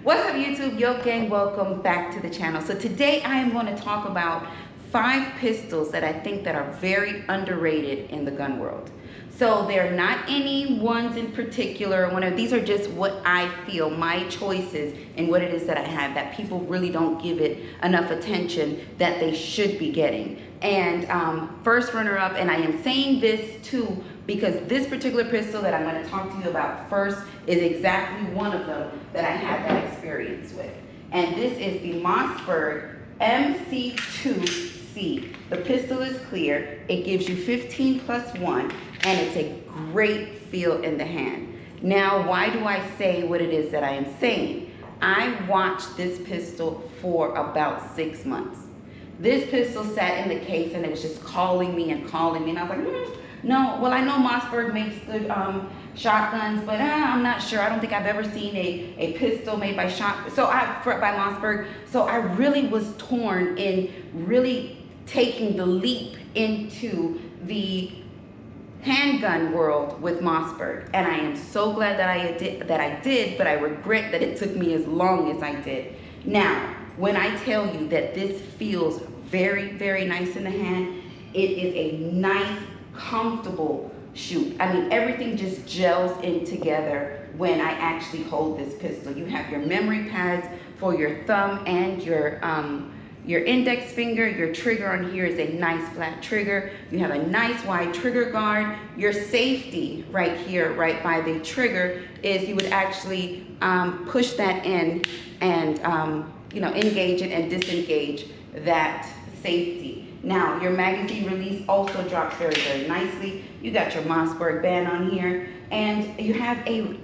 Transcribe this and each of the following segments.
What's up, YouTube? Yo gang, welcome back to the channel. So today I am going to talk about 5 pistols that I think that are very underrated in the gun world. So they're not any ones in particular. These are just what I feel, my choices, and what it is that I have that people really don't give it enough attention that they should be getting. And first runner-up, and I am saying this too because this particular pistol that I'm going to talk to you about first is exactly one of them that I had that experience with. And this is the Mossberg MC2C. The pistol is clear. It gives you 15+1, and it's a great feel in the hand. Now, why do I say what it is that I am saying? I watched this pistol for about 6 months. This pistol sat in the case, and it was just calling me, and I was like, no, well, I know Mossberg makes good shotguns, but I'm not sure. I don't think I've ever seen a pistol made by by Mossberg. So I really was torn in really taking the leap into the handgun world with Mossberg, and I am so glad that I did, but I regret that it took me as long as I did. Now, when I tell you that this feels very, very nice in the hand, it is a nice, comfortable shoot. I mean, everything just gels in together when I actually hold this pistol. You have your memory pads for your thumb and your index finger. Your trigger on here is a nice flat trigger. You have a nice wide trigger guard. Your safety right here, right by the trigger, is you would actually push that in and engage it and disengage that safety. Now, your magazine release also drops very, very nicely. You got your Mossberg band on here, and you have a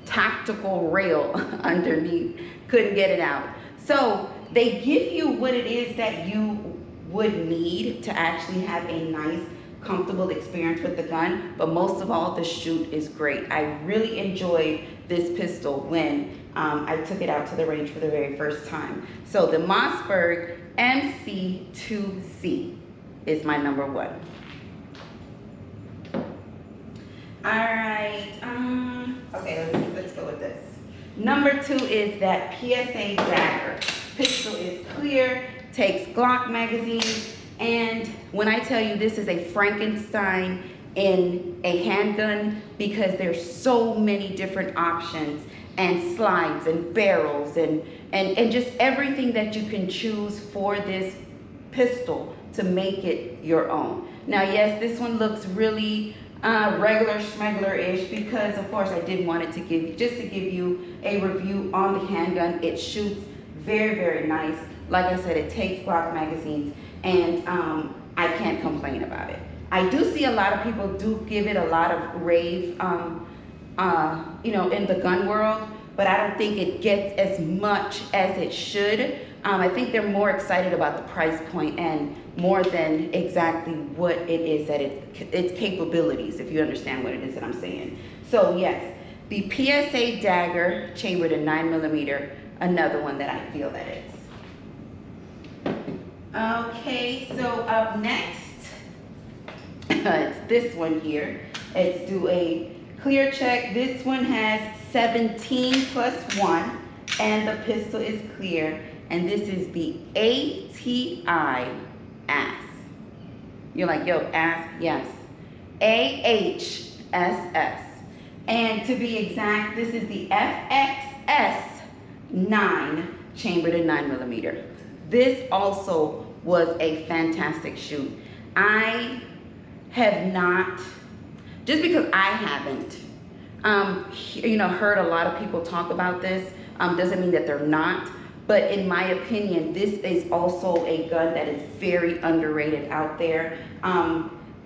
tactical rail underneath. Couldn't get it out. So they give you what it is that you would need to actually have a nice, comfortable experience with the gun, but most of all, the shoot is great. I really enjoyed this pistol when I took it out to the range for the very first time. So the Mossberg MC2C is my number 1. All right, okay, let's go with this. Number 2 is that PSA Dagger. Pistol is clear, takes Glock magazines, and when I tell you this is a Frankenstein in a handgun, because there's so many different options and slides and barrels and just everything that you can choose for this pistol to make it your own. Now, yes, this one looks really regular schmegler-ish because, of course, I did want it to give you a review on the handgun. It shoots very, very nice. Like I said, it takes Glock magazines, and I can't complain about it. I do see a lot of people do give it a lot of rave, in the gun world, but I don't think it gets as much as it should. I think they're more excited about the price point and more than exactly what it is that its capabilities, if you understand what it is that I'm saying. So yes, the PSA Dagger chambered in 9mm, another one that I feel that is. Okay, so up next, it's this one here. Let's do a clear check. This one has 17+1, and the pistol is clear. And this is the ATI ASS. You're like, yo, ASS? Yes. AHSS. And to be exact, this is the FXS9 chambered in 9mm. This also was a fantastic shoot. I have not, just because I haven't, heard a lot of people talk about this, doesn't mean that they're not. But in my opinion, this is also a gun that is very underrated out there,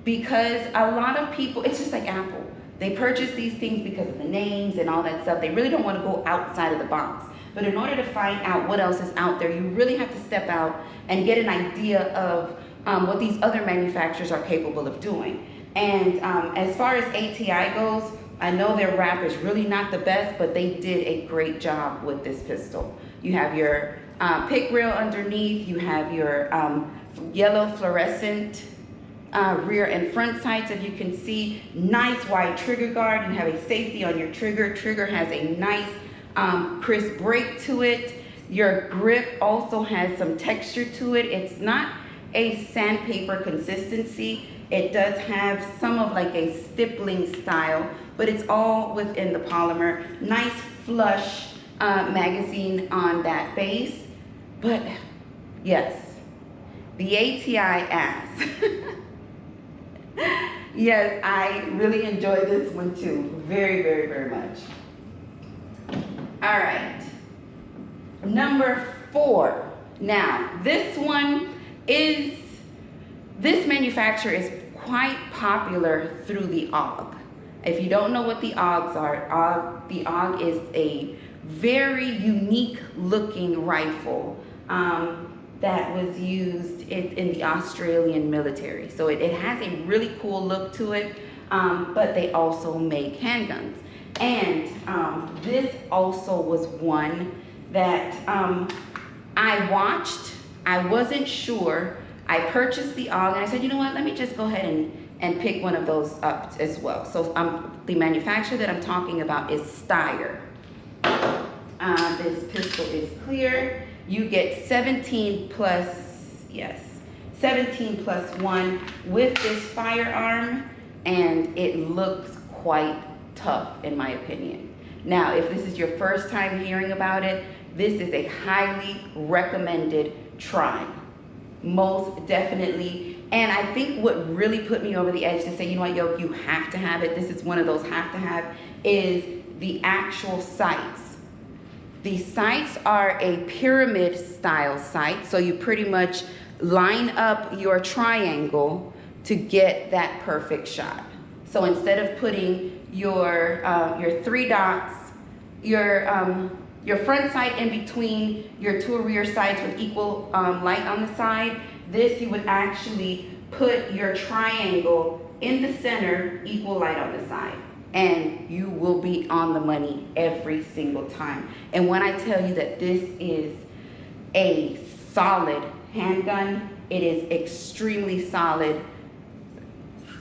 because a lot of people, it's just like Apple. They purchase these things because of the names and all that stuff. They really don't want to go outside of the box. But in order to find out what else is out there, you really have to step out and get an idea of what these other manufacturers are capable of doing. And as far as ATI goes, I know their wrap is really not the best, but they did a great job with this pistol. You have your pick rail underneath, you have your yellow fluorescent rear and front sights. If you can see, nice wide trigger guard. You have a safety on your trigger. Trigger has a nice crisp break to it. Your grip also has some texture to it. It's not a sandpaper consistency. It does have some of like a stippling style, but it's all within the polymer. Nice flush magazine on that base. But yes, the ATI asks. Yes, I really enjoy this one too. Very, very, very much. All right. Number 4. Now, this manufacturer is quite popular through the AUG. If you don't know what the AUGs are, the AUG is a very unique looking rifle that was used in the Australian military. So it has a really cool look to it, but they also make handguns. And this also was one that I watched. I wasn't sure. I purchased the AUG and I said, you know what, let me just go ahead and pick one of those up as well. So the manufacturer that I'm talking about is Steyr. This pistol is clear. You get 17 plus 1 with this firearm, and it looks quite tough in my opinion. Now, if this is your first time hearing about it, this is a highly recommended try. Most definitely. And I think what really put me over the edge to say, you know what, Yoki, you have to have it. This is one of those have to have, is the actual sights. The sights are a pyramid style sight. So you pretty much line up your triangle to get that perfect shot. So instead of putting your 3 dots, your front sight in between your 2 rear sights with equal light on the side, this you would actually put your triangle in the center, equal light on the side, and you will be on the money every single time. And when I tell you that this is a solid handgun, it is extremely solid.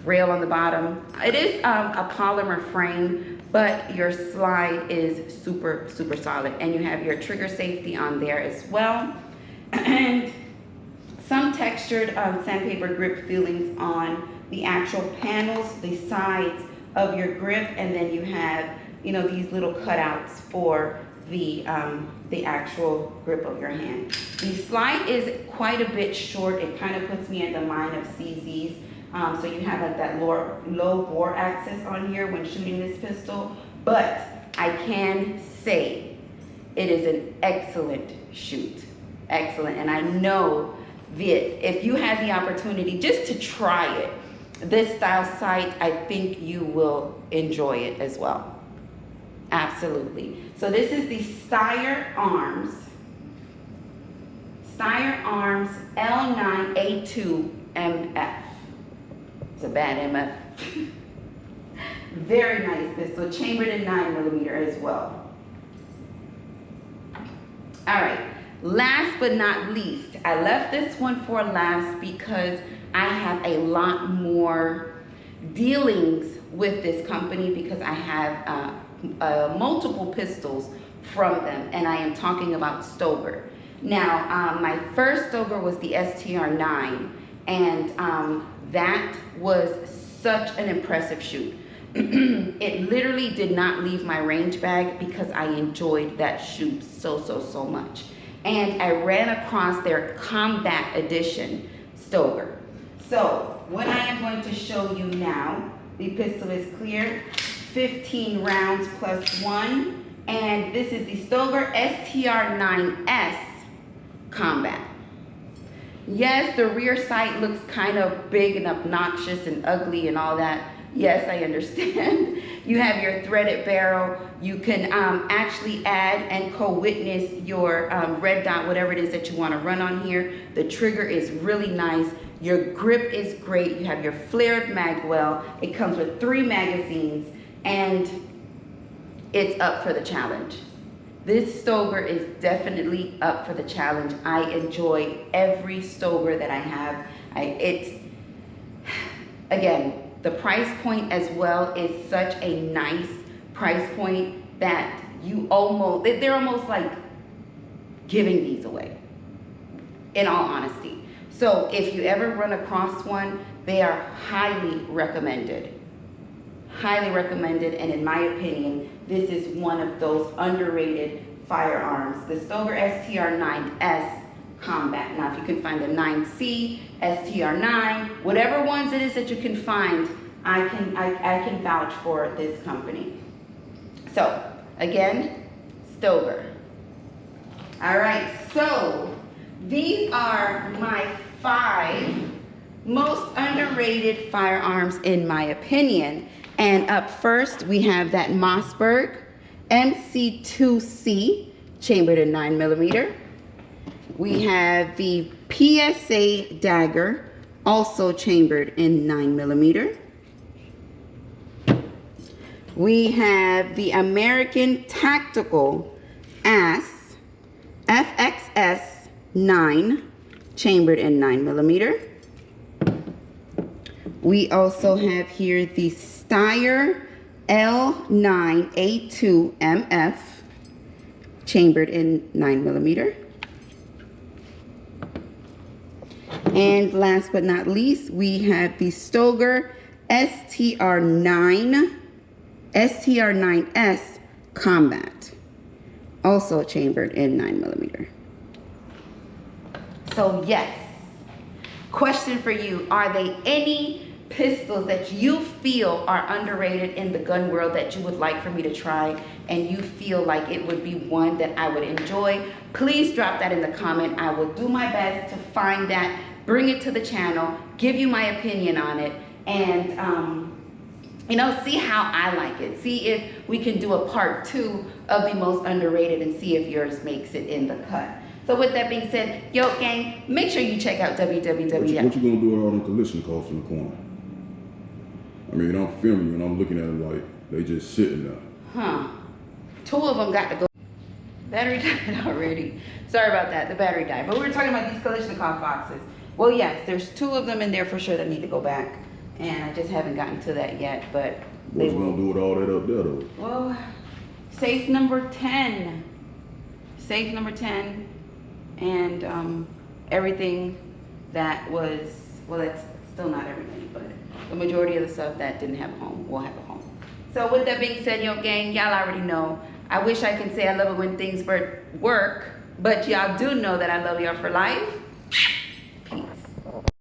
Rail on the bottom. It is a polymer frame, but your slide is super, super solid. And you have your trigger safety on there as well. And some textured sandpaper grip feelings on the actual panels, the sides of your grip, and then you have, you know, these little cutouts for the actual grip of your hand. The slide is quite a bit short. It kind of puts me in the line of CZs. So you have like that low bore axis on here when shooting this pistol, but I can say it is an excellent shoot. Excellent. And I know that if you had the opportunity just to try it, this style sight, I think you will enjoy it as well. Absolutely. So this is the Steyr Arms. Steyr Arms L9A2 MF. It's a bad MF. Very nice pistol, chambered in 9mm as well. All right, last but not least, I left this one for last because I have a lot more dealings with this company because I have multiple pistols from them, and I am talking about Stoeger. Now, my first Stoeger was the STR9, and that was such an impressive shoot. It literally did not leave my range bag because I enjoyed that shoot so much. And I ran across their Combat Edition Stoeger. So what I am going to show you now, the pistol is clear, 15 rounds plus 1, and this is the Stoeger STR9S Combat. Yes, the rear sight looks kind of big and obnoxious and ugly and all that. Yes, I understand. You have your threaded barrel. You can actually add and co-witness your red dot, whatever it is that you want to run on here. The trigger is really nice. Your grip is great. You have your flared mag well. It comes with 3 magazines, and it's up for the challenge. This Stoeger is definitely up for the challenge. I enjoy every Stoeger that I have. Again, the price point as well is such a nice price point that they're almost like giving these away, in all honesty. So if you ever run across one, they are highly recommended. Highly recommended, and in my opinion, this is one of those underrated firearms. The Stoeger STR-9S Combat. Now, if you can find the 9C, STR-9, whatever ones it is that you can find, I can vouch for this company. So, again, Stoeger. All right, so these are my 5 most underrated firearms in my opinion. And up first, we have that Mossberg MC2C, chambered in 9mm. We have the PSA dagger, also chambered in 9mm. We have the American Tactical Ass FXS 9, chambered in 9mm. We also have here the Steyr L9A2MF, chambered in 9mm. And last but not least, we have the Stoeger STR-9S Combat, also chambered in 9mm. So yes, question for you, are there any pistols that you feel are underrated in the gun world that you would like for me to try, and you feel like it would be one that I would enjoy? Please drop that in the comment. I will do my best to find that, bring it to the channel, give you my opinion on it, and you know, see how I like it. See if we can do a part 2 of the most underrated and see if yours makes it in the cut. So with that being said, yo gang, make sure you check out www. What you gonna do with all them collision costs in the corner? I mean, I'm filming you and I'm looking at them like they just sitting there. Huh. 2 of them got to go. Battery died already. Sorry about that, the battery died. But we were talking about these collision cost boxes. Well, yes, there's 2 of them in there for sure that need to go back. And I just haven't gotten to that yet, but what you gonna do with all that up there though? Well, safe number 10. Safe number 10. And everything that was, well, that's still not everything, but the majority of the stuff that didn't have a home will have a home. So with that being said, yo gang, y'all already know, I wish I could say I love it when things work, but y'all do know that I love y'all for life.